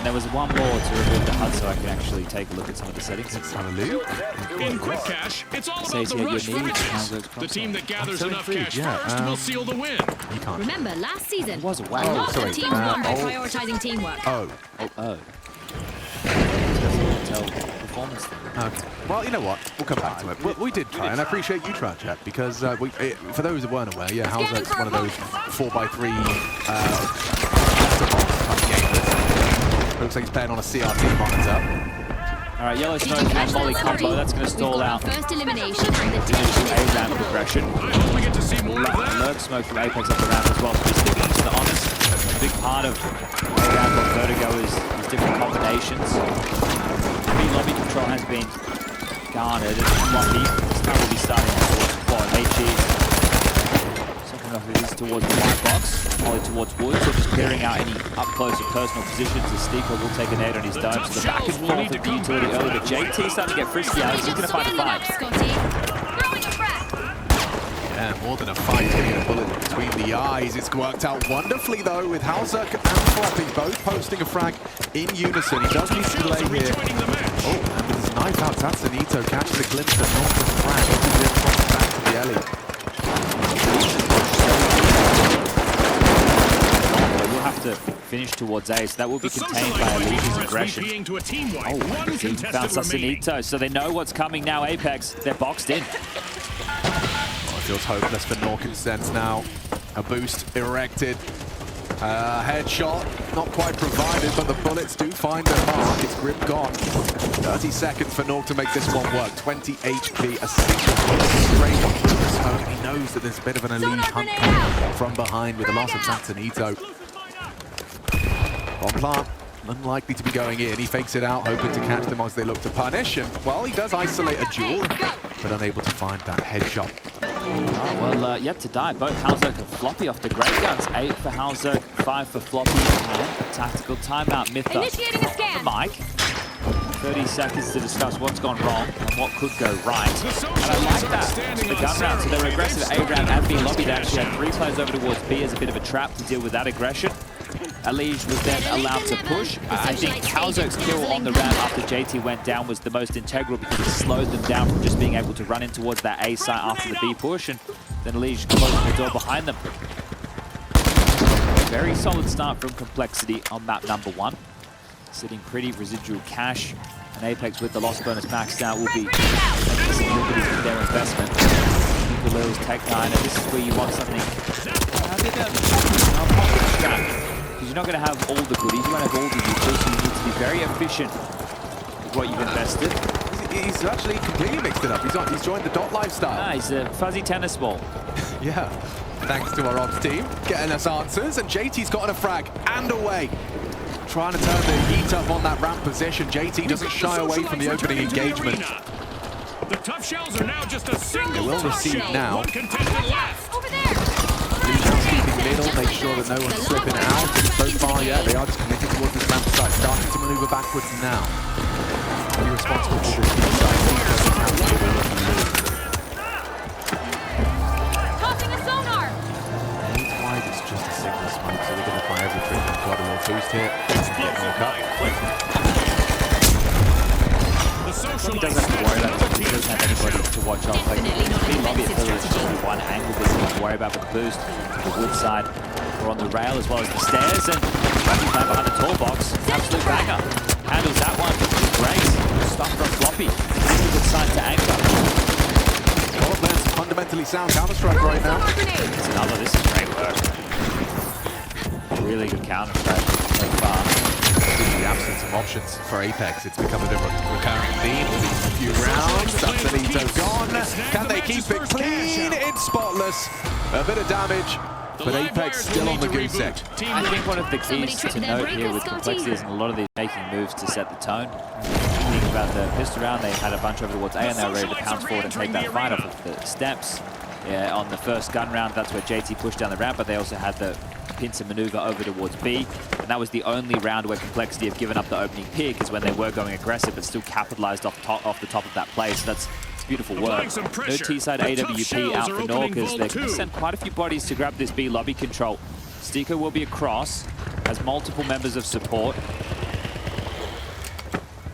and there was one more to remove the HUD so I can actually take a look at some of the settings. Let's have a look. In quick cash, it's all about the Satiate rush your for needs, minis. Hazard's The team that gathers so enough intrigued, cash yeah, first will seal the win. You can't. Remember, last season, It was a a wow. lot sorry. of teams won by prioritizing teamwork. Oh, Oh. Tell performance thing. okay. Well, you know what? We'll come back to it. We did try, and I appreciate you trying, Chet, because for those who weren't aware, yeah, Halzer's one of those 4x3 type games. Looks like he's playing on a CRT monitor. All right, yellow smoke and Molly combo. That's going to stall out First elimination from the team. A-ramp progression. I hope we get to see more of that. Lurk smoke from Apex up the ramp as well. So he's sticking to the honest. A big part of A-ramp or Vertigo is different combinations. The lobby control has been garnered, and Floppy is currently starting towards quad. HE second off it is towards the white box, Molly towards Woods, so just clearing out any up close and personal positions as Steeper will take a nade on his dome. So the back and forth of the utility early, but JT starting to get frisky out. He's going to find a fight. Yeah, more than a fight, hitting a bullet between the eyes. It's worked out wonderfully, though, with Halzer and Floppy both posting a frag in unison. He does need to delay here. Oh, and with his knife out, Tatsunito catches a glimpse of not the frag. Opens it, drops back to the Ellie. We'll have to finish towards A, so that will be contained by Elise's aggression. Oh, he found Tatsunito, so they know what's coming now. Apex, they're boxed in. Feels hopeless for Norkensense now. A boost erected. Headshot not quite provided, but the bullets do find their mark. It's grip gone. 30 seconds for Nork to make this one work. 20 HP, a single bullet straight on through the smoke. He knows that there's a bit of an Elise hunt coming from behind with the loss of Tatsunito. On plant, unlikely to be going in. He fakes it out, hoping to catch them as they look to punish. And, well, he does isolate a duel, but unable to find that headshot. Oh, well, yet to die. Both Halzerk and Floppy off the great guns. 8 for Halzerk, 5 for Floppy. And a tactical timeout. Mytha Initiating a scan. the mic. 30 seconds to discuss what's gone wrong and what could go right. And I like that. The gun round. So they're aggressive at A round and B lobby. They actually had 3 players over towards B as a bit of a trap to deal with that aggression. Alige was then allowed to push. I think Halzerk's kill on the round after JT went down was the most integral because it slowed them down from just being able to run in towards that A site after the B push, and then Alige closing the door behind them. Very solid start from Complexity on map number 1. Sitting pretty, residual cash, and Apex with the loss bonus maxed out will be significant in their investment. Nicoleo's Tech 9, and this is where you want something a bit of because you're not going to have all the goodies, you won't have all the uses, so you need to be very efficient with what you've invested. He's actually completely mixed it up. He's joined the dot lifestyle. Ah, he's a fuzzy tennis ball. Yeah, thanks to our ops team getting us answers, and JT's gotten a frag and away. Trying to turn the heat up on that ramp position. JT doesn't shy away from the opening engagement. The tough shells are now just a single. They will receive now. One contestant left. Over there. Keeping middle, make sure that no one's slipping out. And so far, yeah, they are just committed towards this ramp site, starting to maneuver backwards now. Be responsible for this deep side. Tossing a sonar. Wide, it's just a single smoke, so they're going to fire everything. They've got a little boost here. Get more cut. He doesn't have to worry about it. He doesn't have anybody to watch off. Like, the lobby at Village is just one angle that he needs to worry about with the boost. The wood side, or on the rail as well as the stairs, and Floppy playing behind the tall box. Absolute banger. Handles that one with grace. Stuff from Floppy. Really good side to anchor. All of that's fundamentally sound Counter-Strike right now. It's another. This is great work. Really good Counter-Strike so far. The absence of options for Apex, it's become a bit of a recurring theme with these few rounds. Tatsunito gone. Can they keep it clean? It's spotless. A bit of damage, but Apex still on the goose egg. I think one of the keys to note here with Complexity is a lot of these making moves to set the tone. Think about the pistol round, they had a bunch over towards A and they were ready to pounce forward and take that fight off of the steps. Yeah, on the first gun round, that's where JT pushed down the ramp, but they also had the pincer maneuver over towards B, and that was the only round where Complexity have given up the opening pick, is when they were going aggressive but still capitalized off the top of that play. So that's beautiful work. No T-side AWP out for Norkers. They're going to send quite a few bodies to grab this B lobby control. Steeko will be across, has multiple members of support.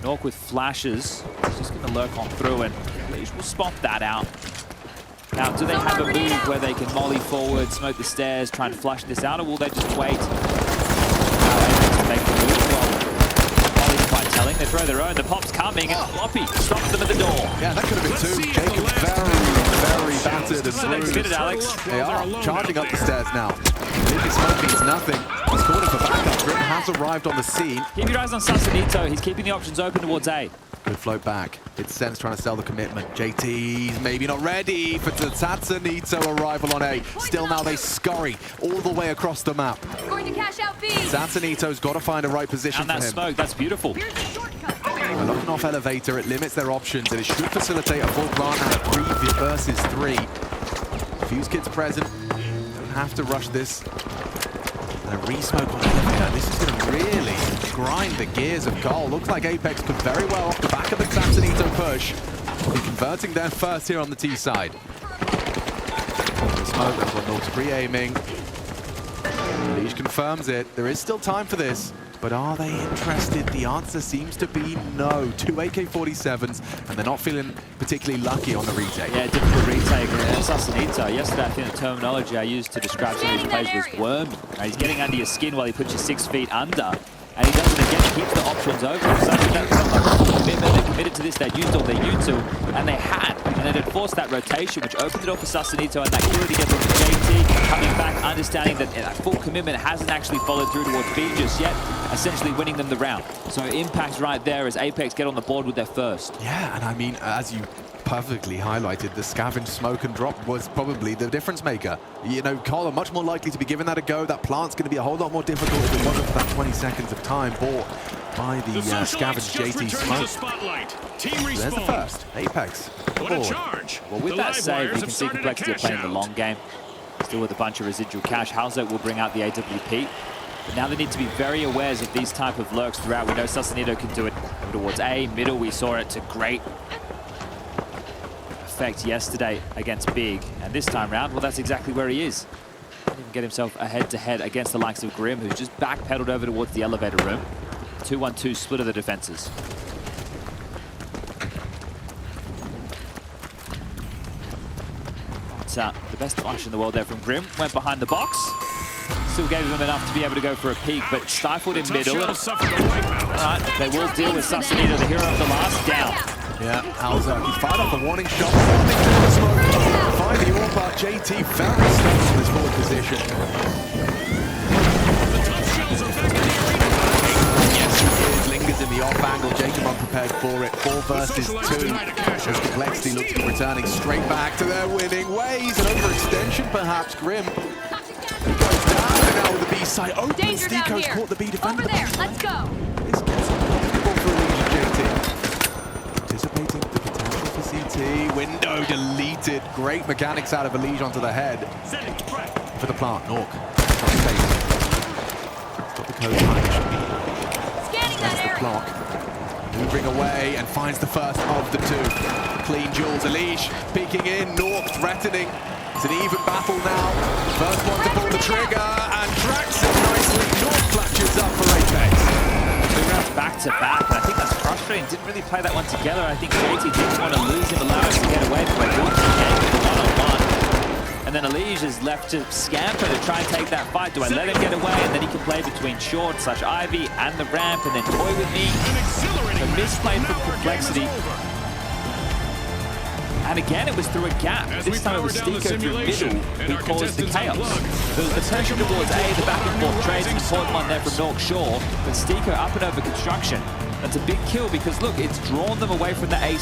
Nork with flashes. He's just going to lurk on through, and Leash will spot that out. Now, do they have a move where they can molly forward, smoke the stairs, try and flush this out, or will they just wait? To make the move? Well, molly's quite telling. They throw their own. The pop's coming, and Floppy stops them at the door. Yeah, that could have been two. Jacob very battered and bruised. Get it, Alex. They are charging up the stairs now. Lily smoking is nothing. He's calling for backup. Grim has arrived on the scene. Keep your eyes on Sasanito. He's keeping the options open towards A. Good float back. It's Sense trying to sell the commitment. JT's maybe not ready for the Sasanito arrival on A. Still now they scurry all the way across the map. Going to cash out B. Sasanito's got to find a right position And that for him. smoke, that's beautiful. Here's the shortcut. They're locking off elevator. It limits their options, and it should facilitate a full plant and a 3 versus 3. Fuse Kid's present. Don't have to rush this. And a re-smoke on elevator. This is going to really grind the gears of Cole. Looks like Apex could very well, off the back of the Sasanito push, be converting their first here on the T side. The smoke, that's what Nork's pre-aiming. Leash confirms it. There is still time for this. But are they interested? The answer seems to be no. 2 AK-47s, and they're not feeling particularly lucky on the retake. Yeah, difficult retake. Sasanito, yesterday I think the terminology I used to describe some of these plays was wormy. He's getting under your skin while he puts you 6 feet under. And he does it again, he keeps the options open. Such that felt like a full commitment. They committed to this, they'd used all they used to, and they had. And it had forced that rotation, which opened it up for Sasanito, and that kill together with JT, coming back, understanding that that full commitment hasn't actually followed through towards B just yet, essentially winning them the round. So impact right there as Apex get on the board with their first. Yeah, and I mean, as you perfectly highlighted, the scavenge smoke and drop was probably the difference maker. You know, Cole are much more likely to be given that a go. That plant's going to be a whole lot more difficult if it wasn't for that 20 seconds of time bought by the scavenge JT smoke. There's the first. Apex. What a charge. Well, with The that live save, wires you can have see started to Complexity are cash playing the out. long game. Still with a bunch of residual cash. Halzo will bring out the AWP. But now they need to be very aware of these type of lurks throughout. We know Sasanito can do it towards A. Middle, we saw it to great effect yesterday against Big. And this time round, well, that's exactly where he is. He can get himself a head-to-head against the likes of Grim, who's just backpedaled over towards the elevator room. 2-1-2 split of the defenses. The best flash in the world there from Grim. Went behind the box. Still gave them enough to be able to go for a peek, but stifled in middle. Alright, they will deal with Sasanito, the hero of the last down. Yeah, Halzo, he fired off a warning shot. Something through the smoke. Find the all-part JT very stuck in this forward position. Yes, he is. Lingers in the off angle. Jacob unprepared for it. 4 versus 2. As Complexity looks to be returning straight back to their winning ways. An overextension, perhaps. Grim. He goes down, and now with the B side open. Danger down Steeko's here. caught the B defender. Over there, let's go. This gets uncomfortable for Legion JT. Anticipating the potential for CT. Window deleted. Great mechanics out of Elige onto the head. For the plant, Nork. Got the code punch. Scanning That's that the area. clock. Moving away and finds the first of the 2. Clean Jules. Elige peeking in. Nork threatening. It's an even battle now. First one to pull the trigger and tracks it nicely. Nork flashes up for Apex. 2 rounds back to back, and I think that's frustrating. Didn't really play that one together. I think JT didn't want to lose him, allow us to get away from it. Once again, the one-on-one. And then Elige is left to scamper to try and take that fight. Do I let him get away? And then he can play between Short / Ivy and the ramp, and then toy with me. A misplay from Complexity. And again, it was through a gap. This time it was Steeko through middle who caused the chaos. There was the pressure towards A, the back and forth trades, and important one there from Nork Shore. But Steeko up and over construction. That's a big kill because, look, it's drawn them away from the A